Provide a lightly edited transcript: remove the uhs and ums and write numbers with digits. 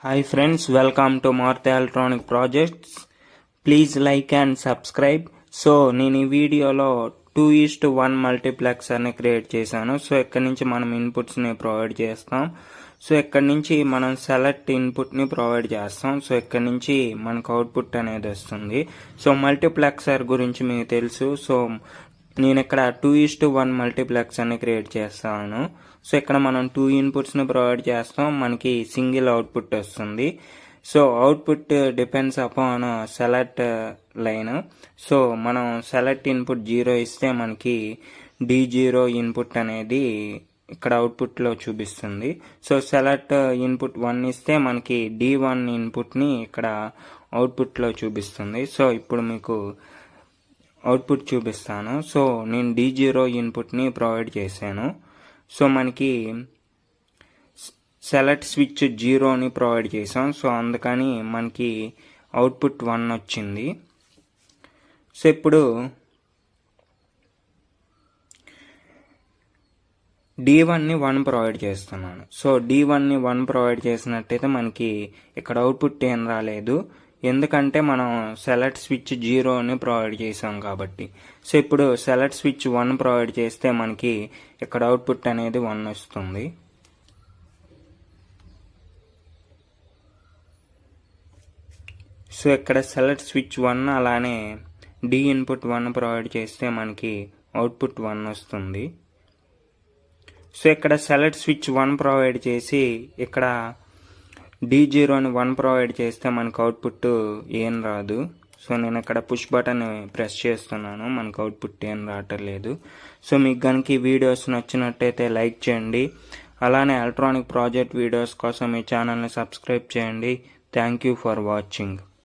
Hi friends, welcome to Martha Electronic Projects. Please like and subscribe. So నేను ఈ వీడియోలో 2:1 మల్టీప్లెక్సర్ని create చేశాను. So ఇక్కడ నుంచి మనం ఇన్పుట్స్ని ప్రొవైడ్ చేస్తాం. సో ఇక్కడ నుంచి మనం సెలెక్ట్ ఇన్పుట్ని ప్రొవైడ్ చేస్తాం. సో ఇక్కడ నుంచి మనకు అవుట్పుట్ అనేది వస్తుంది. సో మల్టీప్లెక్సర్ గురించి మీకు తెలుసు. సో నేను ఇక్కడ 2:1 మల్టీప్లెక్సర్ని క్రియేట్ చేస్తాను. సో ఇక్కడ మనం 2 ఇన్పుట్స్ని ప్రొవైడ్ చేస్తాం, మనకి సింగిల్ అవుట్పుట్ వస్తుంది. So output depends upon select line. So మనం సెలెక్ట్ ఇన్పుట్ 0 ఇస్తే మనకి D0 ఇన్పుట్ అనేది ఇక్కడ అవుట్పుట్లో చూపిస్తుంది. సో సెలెక్ట్ ఇన్పుట్ 1 ఇస్తే మనకి D1 ఇన్పుట్ని ఇక్కడ అవుట్పుట్లో చూపిస్తుంది. సో ఇప్పుడు మీకు అవుట్పుట్ చూపిస్తాను. సో నేను D0 ఇన్పుట్ని ప్రొవైడ్ చేశాను. సో మనకి సెలెక్ట్ స్విచ్ 0ని ప్రొవైడ్ చేసాం. సో అందుకని మనకి అవుట్పుట్ 1 వచ్చింది. సో ఇప్పుడు D1ని 1 ప్రొవైడ్ చేస్తున్నాను. సో D1ని 1 ప్రొవైడ్ చేసినట్టయితే మనకి ఇక్కడ అవుట్పుట్ ఏం రాలేదు, ఎందుకంటే మనం సెలెక్ట్ స్విచ్ 0ని ప్రొవైడ్ చేసాం కాబట్టి. సో ఇప్పుడు సెలెక్ట్ స్విచ్ 1 ప్రొవైడ్ చేస్తే మనకి ఇక్కడ అవుట్పుట్ అనేది 1 వస్తుంది. సో ఇక్కడ సెలెక్ట్ స్విచ్ 1 అలానే D ఇన్పుట్ 1 ప్రొవైడ్ చేస్తే మనకి అవుట్పుట్ 1 వస్తుంది. సో ఇక్కడ సెలెక్ట్ స్విచ్ 1 ప్రొవైడ్ చేసి ఇక్కడ D0ని 1 ప్రొవైడ్ చేస్తే మనకు అవుట్పుట్ ఏం రాదు. సో నేను ఇక్కడ పుష్ బటన్ ప్రెస్ చేస్తున్నాను, మనకు అవుట్పుట్ ఏం రావట్లేదు. సో మీకు కనుక ఈ వీడియోస్ నచ్చినట్టయితే లైక్ చేయండి. అలానే ఎలక్ట్రానిక్ ప్రాజెక్ట్ వీడియోస్ కోసం ఈ ఛానల్ని సబ్స్క్రైబ్ చేయండి. Thank you for watching.